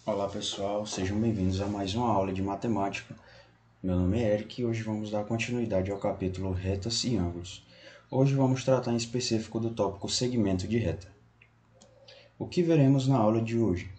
Olá pessoal, sejam bem-vindos a mais uma aula de matemática. Meu nome é Eric e hoje vamos dar continuidade ao capítulo Retas e Ângulos. Hoje vamos tratar em específico do tópico segmento de reta. O que veremos na aula de hoje?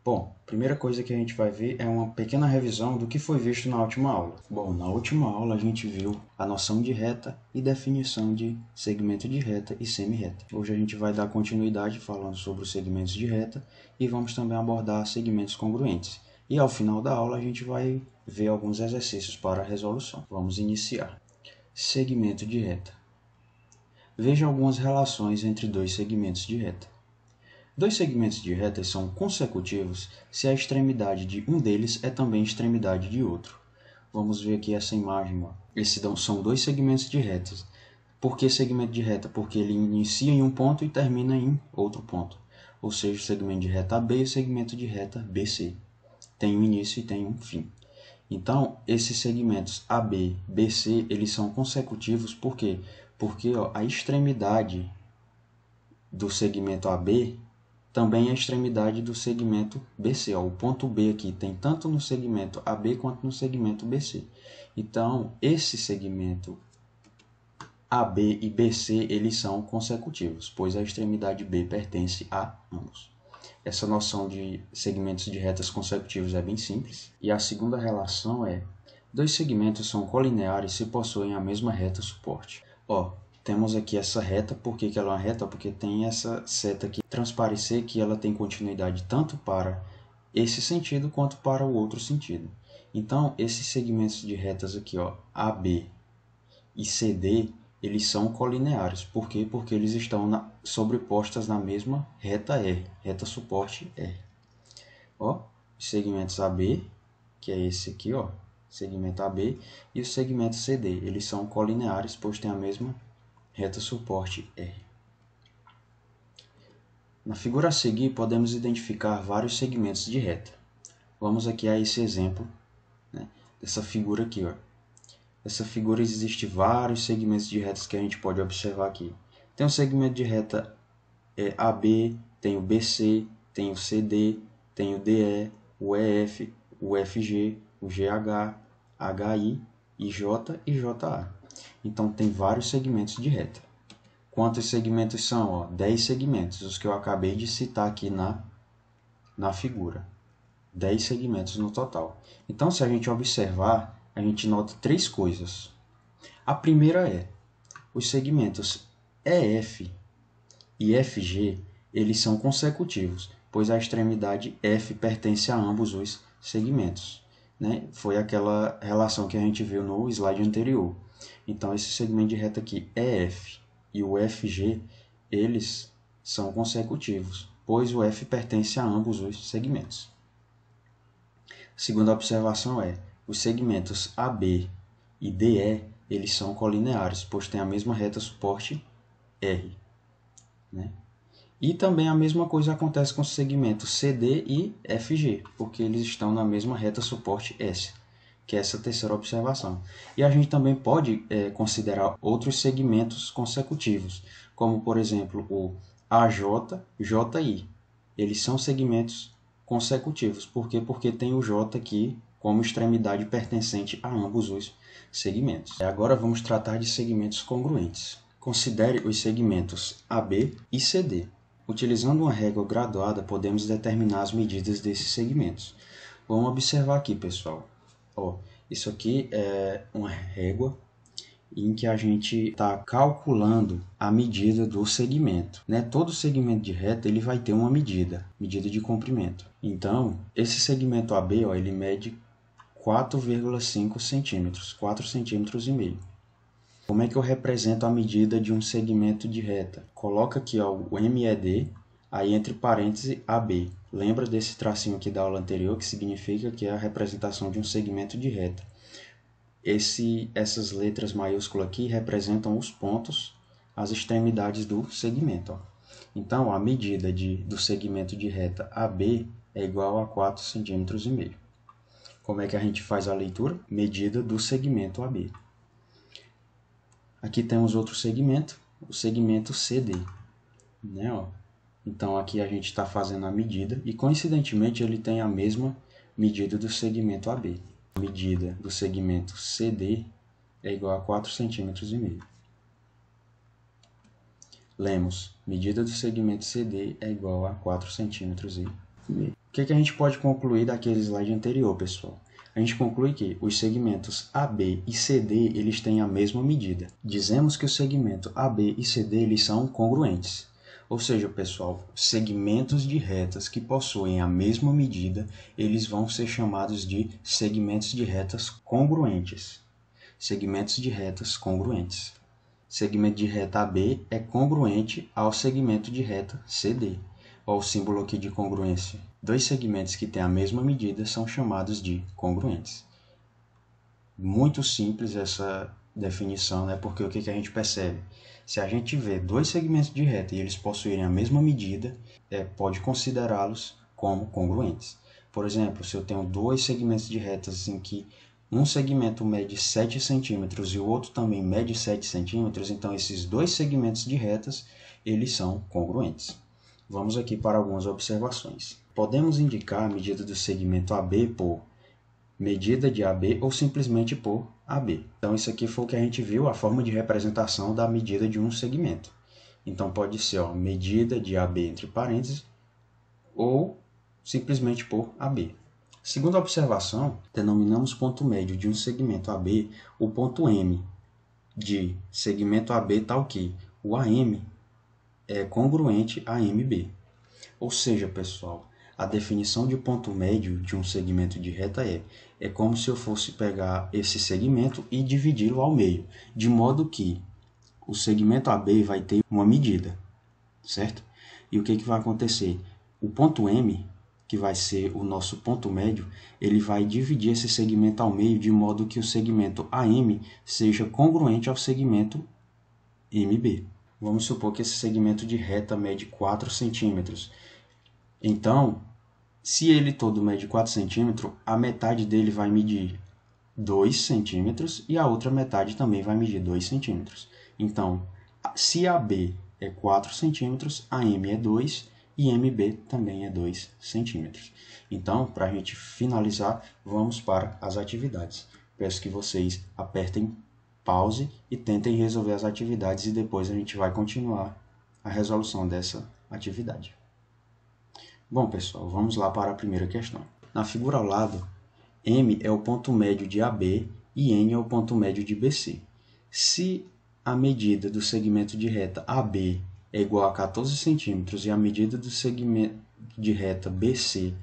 Bom, a primeira coisa que a gente vai ver é uma pequena revisão do que foi visto na última aula. Bom, na última aula a gente viu a noção de reta e definição de segmento de reta e semi-reta. Hoje a gente vai dar continuidade falando sobre os segmentos de reta e vamos também abordar segmentos congruentes. E ao final da aula a gente vai ver alguns exercícios para a resolução. Vamos iniciar. Segmento de reta. Veja algumas relações entre dois segmentos de reta. Dois segmentos de reta são consecutivos se a extremidade de um deles é também extremidade de outro. Vamos ver aqui essa imagem. Esses são dois segmentos de retas. Por que segmento de reta? Porque ele inicia em um ponto e termina em outro ponto. Ou seja, o segmento de reta AB e o segmento de reta BC. Tem um início e tem um fim. Então, esses segmentos AB, BC, eles são consecutivos por quê? Porque a extremidade do segmento AB também é a extremidade do segmento BC. O ponto B aqui tem tanto no segmento AB quanto no segmento BC. Então, esse segmento AB e BC eles são consecutivos, pois a extremidade B pertence a ambos. Essa noção de segmentos de retas consecutivos é bem simples. E a segunda relação é: dois segmentos são colineares se possuem a mesma reta suporte. Temos aqui essa reta. Por que ela é uma reta? Porque tem essa seta aqui, transparecer que ela tem continuidade tanto para esse sentido quanto para o outro sentido. Então, esses segmentos de retas aqui, AB e CD, eles são colineares. Por quê? Porque eles estão sobrepostas na mesma reta R, reta suporte R. Os segmentos AB, que é esse aqui, segmento AB, e o segmento CD, eles são colineares, pois têm a mesma reta suporte R. Na figura a seguir, podemos identificar vários segmentos de reta. Vamos aqui a esse exemplo, dessa figura aqui. Essa figura existe vários segmentos de retas que a gente pode observar aqui. Tem o segmento de reta AB, tem o BC, tem o CD, tem o DE, o EF, o FG, o GH, HI, IJ e JA. Então, tem vários segmentos de reta. Quantos segmentos são? 10 segmentos, os que eu acabei de citar aqui na figura. 10 segmentos no total. Então, se a gente observar, a gente nota três coisas. A primeira é: os segmentos EF e FG, eles são consecutivos, pois a extremidade F pertence a ambos os segmentos. Foi aquela relação que a gente viu no slide anterior. Então, esse segmento de reta aqui, EF e o FG, eles são consecutivos, pois o F pertence a ambos os segmentos. A segunda observação é: os segmentos AB e DE, eles são colineares, pois têm a mesma reta suporte R. E também a mesma coisa acontece com os segmentos CD e FG, porque eles estão na mesma reta suporte S, que é essa terceira observação. E a gente também pode considerar outros segmentos consecutivos, como por exemplo o AJ, JI. Eles são segmentos consecutivos. Por quê? Porque tem o J aqui como extremidade pertencente a ambos os segmentos. Agora vamos tratar de segmentos congruentes. Considere os segmentos AB e CD. Utilizando uma régua graduada, podemos determinar as medidas desses segmentos. Vamos observar aqui, pessoal. Isso aqui é uma régua em que a gente está calculando a medida do segmento. Todo segmento de reta ele vai ter uma medida de comprimento. Então, esse segmento AB ele mede 4,5 centímetros, 4,5 cm. Como é que eu represento a medida de um segmento de reta? Coloca aqui o MED, aí entre parênteses AB. Lembra desse tracinho aqui da aula anterior, que significa que é a representação de um segmento de reta. Essas letras maiúsculas aqui representam os pontos, as extremidades do segmento. Então, a medida do segmento de reta AB é igual a 4,5 cm. Como é que a gente faz a leitura? Medida do segmento AB. Aqui temos outro segmento, o segmento CD. Então aqui a gente está fazendo a medida e coincidentemente ele tem a mesma medida do segmento AB. A medida do segmento CD é igual a 4,5 cm. Lemos, medida do segmento CD é igual a 4,5 cm. O que a gente pode concluir daquele slide anterior, pessoal? A gente conclui que os segmentos AB e CD eles têm a mesma medida. Dizemos que o segmento AB e CD eles são congruentes. Ou seja, pessoal, segmentos de retas que possuem a mesma medida, eles vão ser chamados de segmentos de retas congruentes. Segmentos de retas congruentes. Segmento de reta AB é congruente ao segmento de reta CD. Olha o símbolo aqui de congruência. Dois segmentos que têm a mesma medida são chamados de congruentes. Muito simples essa definição, né? Porque o que a gente percebe? Se a gente vê dois segmentos de reta e eles possuírem a mesma medida, pode considerá-los como congruentes. Por exemplo, se eu tenho dois segmentos de retas em que um segmento mede 7 centímetros e o outro também mede 7 centímetros, então esses dois segmentos de retas, eles são congruentes. Vamos aqui para algumas observações. Podemos indicar a medida do segmento AB por medida de AB ou simplesmente por AB. Então isso aqui foi o que a gente viu, a forma de representação da medida de um segmento. Então pode ser medida de AB entre parênteses ou simplesmente por AB. Segunda observação, denominamos ponto médio de um segmento AB o ponto M de segmento AB tal que o AM é congruente a MB. Ou seja, pessoal, a definição de ponto médio de um segmento de reta é como se eu fosse pegar esse segmento e dividi-lo ao meio, de modo que o segmento AB vai ter uma medida, certo? E o que vai acontecer? O ponto M, que vai ser o nosso ponto médio, ele vai dividir esse segmento ao meio de modo que o segmento AM seja congruente ao segmento MB. Vamos supor que esse segmento de reta mede 4 centímetros. Então, se ele todo mede 4 centímetros, a metade dele vai medir 2 centímetros e a outra metade também vai medir 2 centímetros. Então, se AB é 4 centímetros, AM é 2 e MB também é 2 centímetros. Então, para a gente finalizar, vamos para as atividades. Peço que vocês apertem pause e tentem resolver as atividades e depois a gente vai continuar a resolução dessa atividade. Bom, pessoal, vamos lá para a primeira questão. Na figura ao lado, M é o ponto médio de AB e N é o ponto médio de BC. Se a medida do segmento de reta AB é igual a 14 centímetros e a medida do segmento de reta BC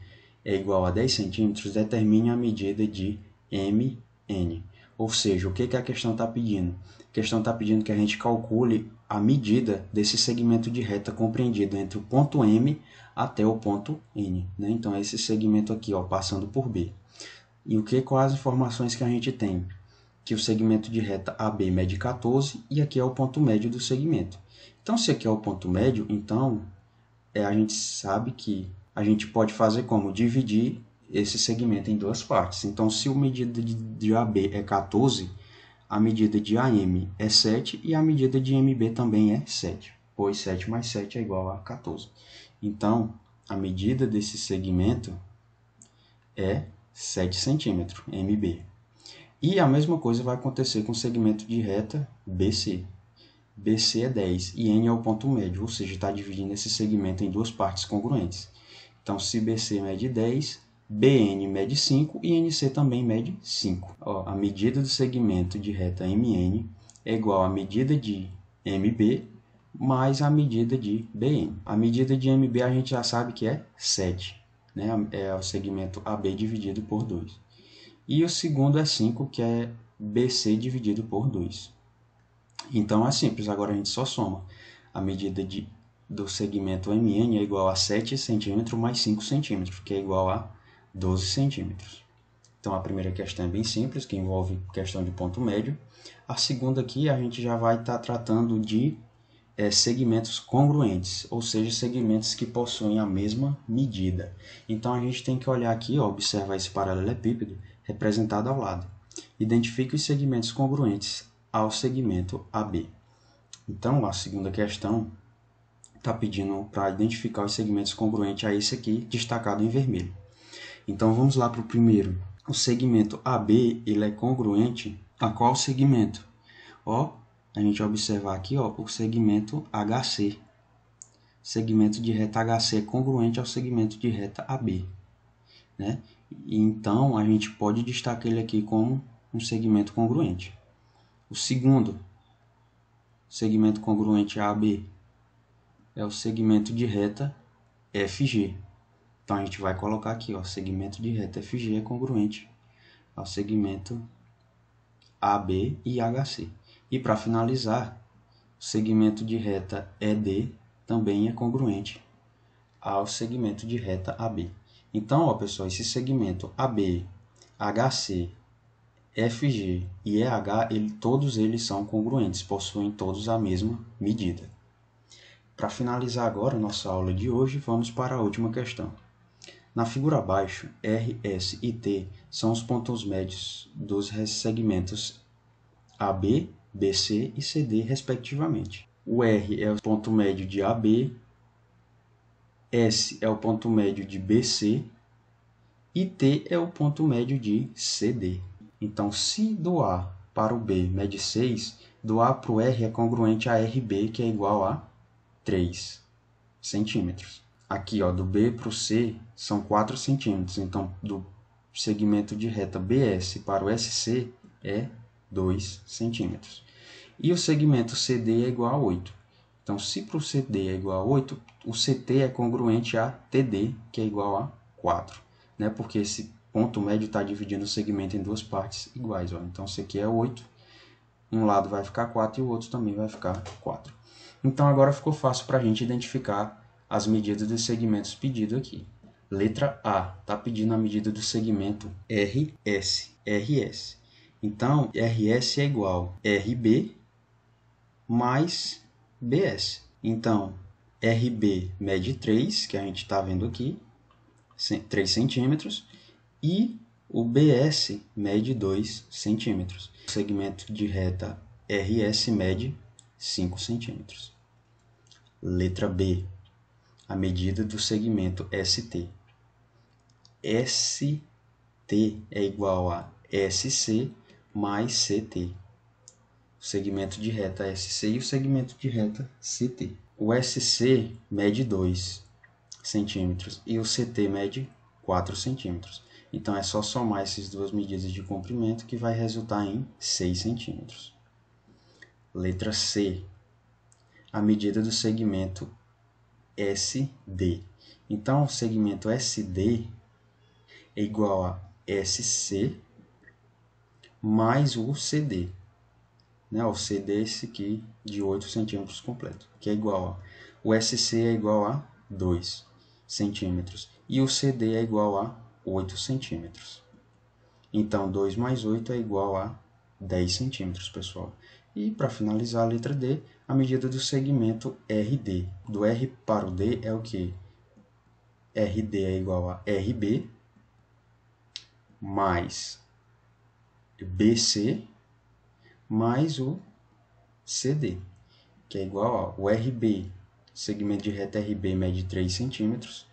é igual a 10 centímetros, determine a medida de MN. Ou seja, o que a questão está pedindo? A questão está pedindo que a gente calcule a medida desse segmento de reta compreendido entre o ponto M até o ponto N. Né? Então, é esse segmento aqui, passando por B. E quais as informações que a gente tem? Que o segmento de reta AB mede 14 e aqui é o ponto médio do segmento. Então, se aqui é o ponto médio, então a gente sabe que a gente pode fazer como? Dividir esse segmento em duas partes. Então, se a medida de AB é 14, a medida de AM é 7 e a medida de MB também é 7, pois 7 mais 7 é igual a 14. Então, a medida desse segmento é 7 centímetros, MB. E a mesma coisa vai acontecer com o segmento de reta BC. BC é 10 e N é o ponto médio, ou seja, está dividindo esse segmento em duas partes congruentes. Então, se BC mede 10, BN mede 5 e NC também mede 5. A medida do segmento de reta MN é igual à medida de MB mais a medida de BN. A medida de MB a gente já sabe que é 7, né? É o segmento AB dividido por 2. E o segundo é 5, que é BC dividido por 2. Então é simples, agora a gente só soma. A medida do segmento MN é igual a 7 centímetros mais 5 centímetros, que é igual a 12 centímetros. Então a primeira questão é bem simples, que envolve questão de ponto médio. A segunda aqui a gente já vai estar tratando de segmentos congruentes, ou seja, segmentos que possuem a mesma medida. Então a gente tem que olhar aqui, observar esse paralelepípedo representado ao lado. Identifique os segmentos congruentes ao segmento AB. Então a segunda questão está pedindo para identificar os segmentos congruentes a esse aqui, destacado em vermelho. Então, vamos lá para o primeiro. O segmento AB, ele é congruente a qual segmento? Ó, a gente observar aqui, ó, o segmento HC. Segmento de reta HC é congruente ao segmento de reta AB, né? E então, a gente pode destacar ele aqui como um segmento congruente. O segundo segmento congruente a AB é o segmento de reta FG. Então, a gente vai colocar aqui, ó, segmento de reta FG é congruente ao segmento AB e HC. E para finalizar, o segmento de reta ED também é congruente ao segmento de reta AB. Então, ó, pessoal, esse segmento AB, HC, FG e EH, todos eles são congruentes, possuem todos a mesma medida. Para finalizar agora a nossa aula de hoje, vamos para a última questão. Na figura abaixo, R, S e T são os pontos médios dos segmentos AB, BC e CD, respectivamente. O R é o ponto médio de AB, S é o ponto médio de BC e T é o ponto médio de CD. Então, se do A para o B mede 6, do A para o R é congruente a RB, que é igual a 3 centímetros. Aqui, ó, do B para o C são 4 centímetros. Então, do segmento de reta BS para o SC é 2 centímetros. E o segmento CD é igual a 8. Então, se para o CD é igual a 8, o CT é congruente a TD, que é igual a 4. Né? Porque esse ponto médio está dividindo o segmento em duas partes iguais. Ó. Então, isso aqui é 8. Um lado vai ficar 4 e o outro também vai ficar 4. Então, agora ficou fácil para a gente identificar as medidas dos segmentos pedidos aqui. Letra A, está pedindo a medida do segmento RS. Então, RS é igual a RB mais BS. Então, RB mede 3, que a gente está vendo aqui, 3 centímetros, e o BS mede 2 centímetros. O segmento de reta RS mede 5 centímetros. Letra B, a medida do segmento ST. ST é igual a SC mais CT. O segmento de reta SC e o segmento de reta CT. O SC mede 2 centímetros e o CT mede 4 centímetros. Então, é só somar essas duas medidas de comprimento que vai resultar em 6 centímetros. Letra C, a medida do segmento SD. Então, o segmento SD é igual a SC mais o CD. Né? O CD é esse aqui de 8 centímetros completo, que é igual a... O SC é igual a 2 centímetros e o CD é igual a 8 centímetros. Então, 2 mais 8 é igual a 10 centímetros, pessoal. E, para finalizar a letra D, a medida do segmento RD. Do R para o D é o quê? RD é igual a RB mais BC mais o CD, que é igual ao RB. Segmento de reta RB mede 3 centímetros.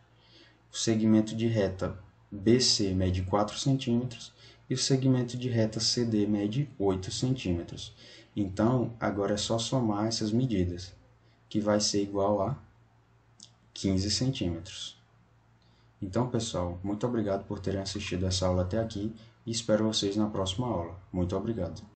O segmento de reta BC mede 4 centímetros. E o segmento de reta CD mede 8 centímetros. Então, agora é só somar essas medidas, que vai ser igual a 15 centímetros. Então, pessoal, muito obrigado por terem assistido essa aula até aqui e espero vocês na próxima aula. Muito obrigado.